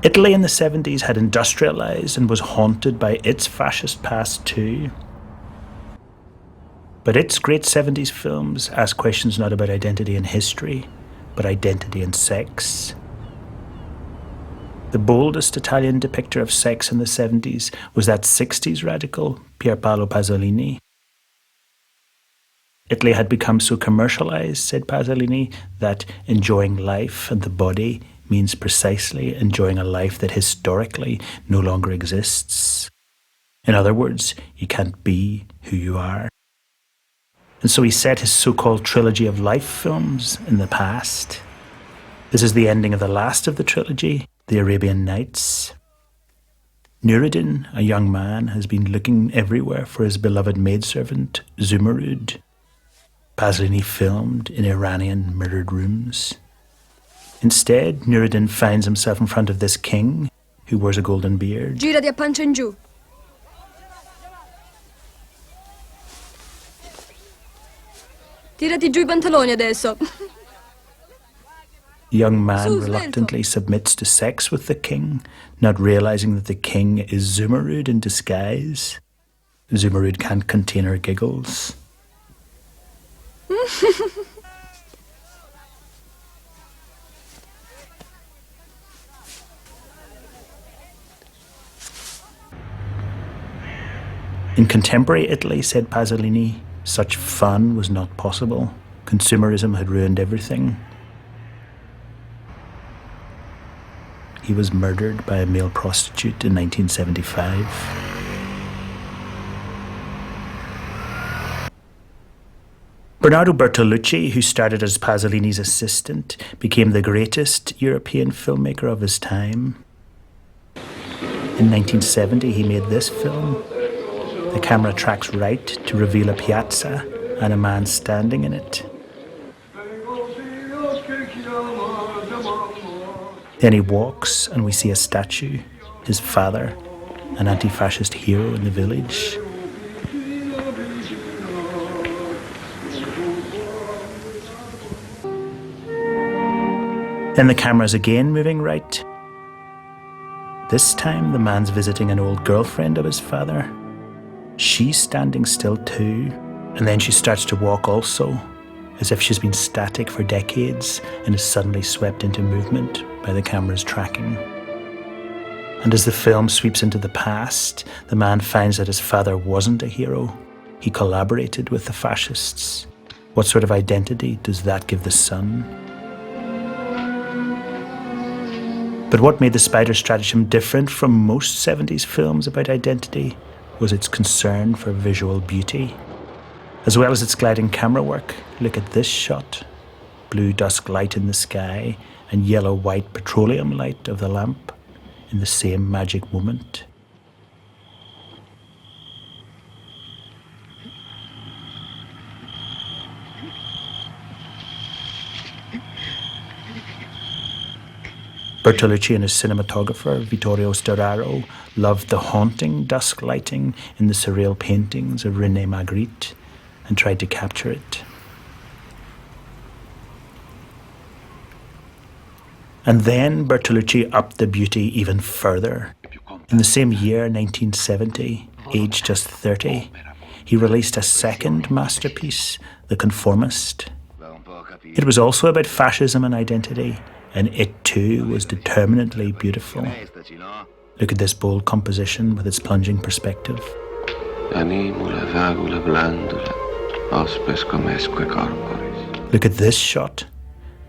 Italy in the 70s had industrialised and was haunted by its fascist past too. But its great 70s films ask questions not about identity and history, but identity and sex. The boldest Italian depictor of sex in the 70s was that 60s radical, Pierpaolo Pasolini. Italy had become so commercialised, said Pasolini, that enjoying life and the body means precisely enjoying a life that historically no longer exists. In other words, you can't be who you are. And so he set his so-called trilogy of life films in the past. This is the ending of the last of the trilogy, The Arabian Nights. Nuruddin, a young man, has been looking everywhere for his beloved maidservant, Zumurrud. Pasolini filmed in Iranian mirrored rooms. Instead, Nuruddin finds himself in front of this king who wears a golden beard. Girati a pancia in giù. Tirati giù I pantaloni adesso. The young man reluctantly submits to sex with the king, not realizing that the king is Zumurrud in disguise. Zumurrud can't contain her giggles. In contemporary Italy, said Pasolini, such fun was not possible. Consumerism had ruined everything. He was murdered by a male prostitute in 1975. Bernardo Bertolucci, who started as Pasolini's assistant, became the greatest European filmmaker of his time. In 1970, he made this film. The camera tracks right to reveal a piazza and a man standing in it. Then he walks and we see a statue, his father, an anti-fascist hero in the village. Then the camera's again moving right. This time the man's visiting an old girlfriend of his father. She's standing still too, and then she starts to walk also, as if she's been static for decades and is suddenly swept into movement by the camera's tracking. And as the film sweeps into the past, the man finds that his father wasn't a hero. He collaborated with the fascists. What sort of identity does that give the son? But what made The Spider Stratagem different from most 70s films about identity was its concern for visual beauty. As well as its gliding camera work, look at this shot. Blue dusk light in the sky and yellow-white petroleum light of the lamp in the same magic moment. Bertolucci and his cinematographer, Vittorio Storaro, loved the haunting dusk lighting in the surreal paintings of René Magritte and tried to capture it. And then Bertolucci upped the beauty even further. In the same year, 1970, aged just 30, he released a second masterpiece, The Conformist. It was also about fascism and identity, and it too was determinately beautiful. Look at this bold composition with its plunging perspective. Look at this shot.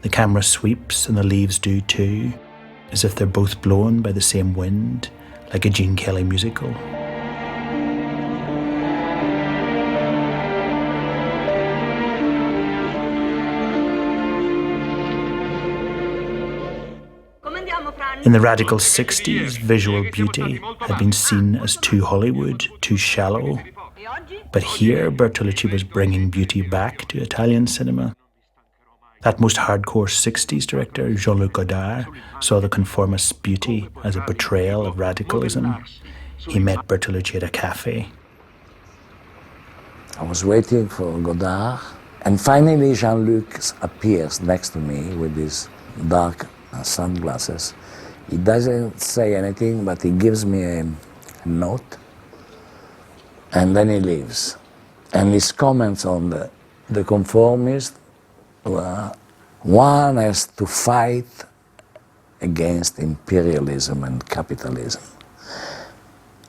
The camera sweeps and the leaves do too, as if they're both blown by the same wind, like a Gene Kelly musical. In the radical 60s, visual beauty had been seen as too Hollywood, too shallow. But here, Bertolucci was bringing beauty back to Italian cinema. That most hardcore 60s director, Jean-Luc Godard, saw The Conformist's beauty as a betrayal of radicalism. He met Bertolucci at a cafe. I was waiting for Godard, and finally Jean-Luc appears next to me with his dark sunglasses. He doesn't say anything, but he gives me a note, and then he leaves. And his comments on the conformist were, one has to fight against imperialism and capitalism.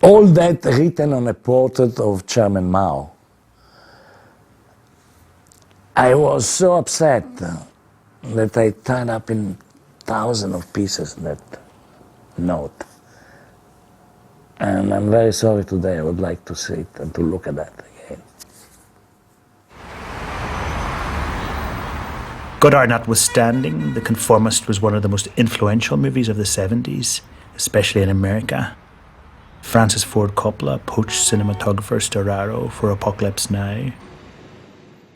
All that written on a portrait of Chairman Mao. I was so upset that I tied up in thousands of pieces that note. And I'm very sorry today. I would like to see it and to look at that again. Godard notwithstanding, The Conformist was one of the most influential movies of the 70s, especially in America. Francis Ford Coppola poached cinematographer Storaro for Apocalypse Now.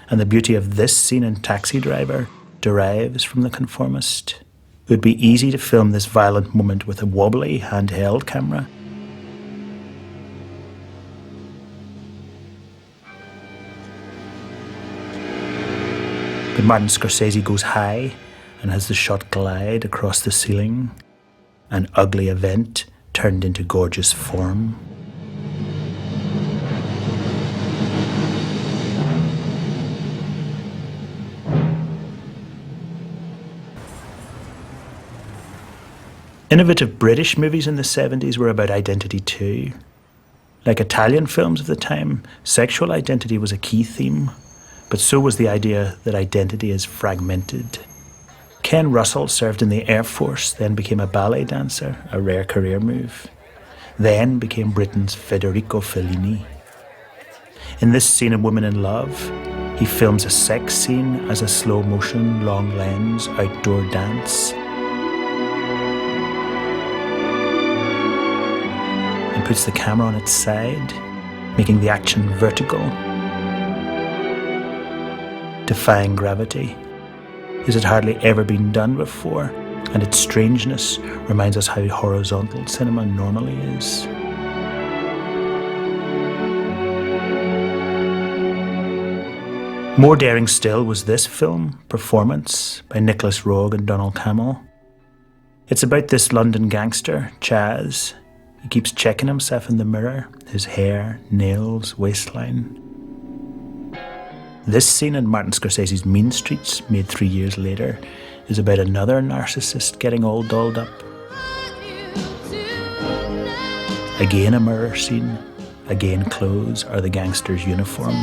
And the beauty of this scene in Taxi Driver derives from The Conformist. It would be easy to film this violent moment with a wobbly handheld camera. But Martin Scorsese goes high and has the shot glide across the ceiling, an ugly event turned into gorgeous form. Innovative British movies in the 70s were about identity too. Like Italian films of the time, sexual identity was a key theme, but so was the idea that identity is fragmented. Ken Russell served in the Air Force, then became a ballet dancer, a rare career move. Then became Britain's Federico Fellini. In this scene in Women in Love, he films a sex scene as a slow-motion, long-lens, outdoor dance. And puts the camera on its side, making the action vertical, defying gravity. This had hardly ever been done before, and its strangeness reminds us how horizontal cinema normally is. More daring still was this film, Performance, by Nicholas Roeg and Donald Cammell. It's about this London gangster, Chaz. He keeps checking himself in the mirror, his hair, nails, waistline. This scene in Martin Scorsese's Mean Streets, made 3 years later, is about another narcissist getting all dolled up. Again a mirror scene, again clothes are the gangster's uniform.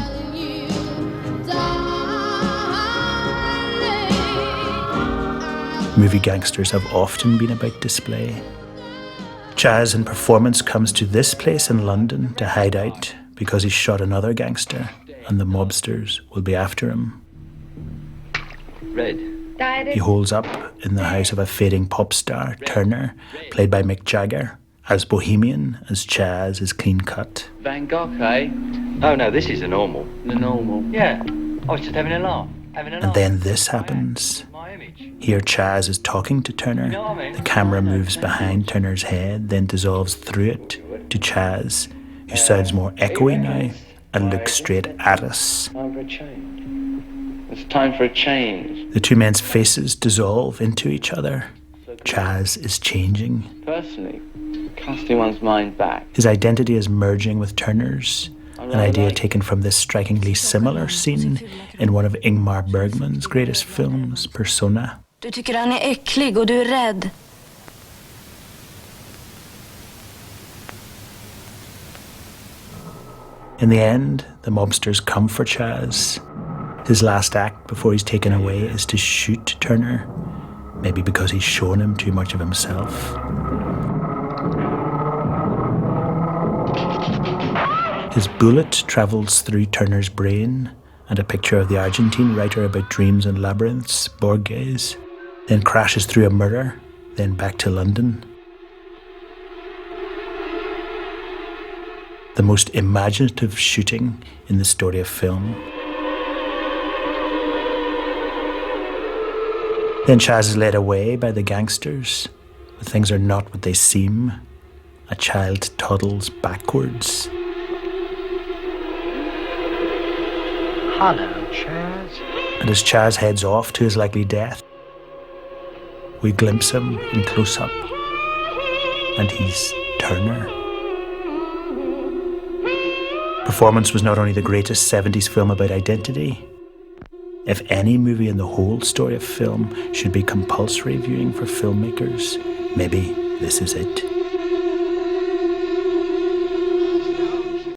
Movie gangsters have often been about display. Chaz in Performance comes to this place in London to hide out because he's shot another gangster and the mobsters will be after him. Red. He holds up in the house of a fading pop star, Turner, played by Mick Jagger, as bohemian as Chaz is clean cut. Van Gogh, eh? Oh no, this is the normal. The normal? Yeah. I was just having a laugh. And then this happens. Here Chaz is talking to Turner. The camera moves behind Turner's head, then dissolves through it to Chaz, who sounds more echoey now and looks straight at us. Time for a change. It's time for a change. The two men's faces dissolve into each other. Chaz is changing. Personally, casting one's mind back. His identity is merging with Turner's, an idea taken from this strikingly similar scene in one of Ingmar Bergman's greatest films, Persona. Du tycker han är äcklig och du är rädd. In the end, the mobsters come for Chaz. His last act before he's taken away is to shoot Turner, maybe because he's shown him too much of himself. His bullet travels through Turner's brain, and a picture of the Argentine writer about dreams and labyrinths, Borges, then crashes through a mirror, then back to London. The most imaginative shooting in the story of film. Then Chaz is led away by the gangsters, but things are not what they seem. A child toddles backwards. Hello, Chaz. And as Chaz heads off to his likely death, we glimpse him in close-up and he's Turner. Performance was not only the greatest 70s film about identity. If any movie in the whole story of film should be compulsory viewing for filmmakers, maybe this is it.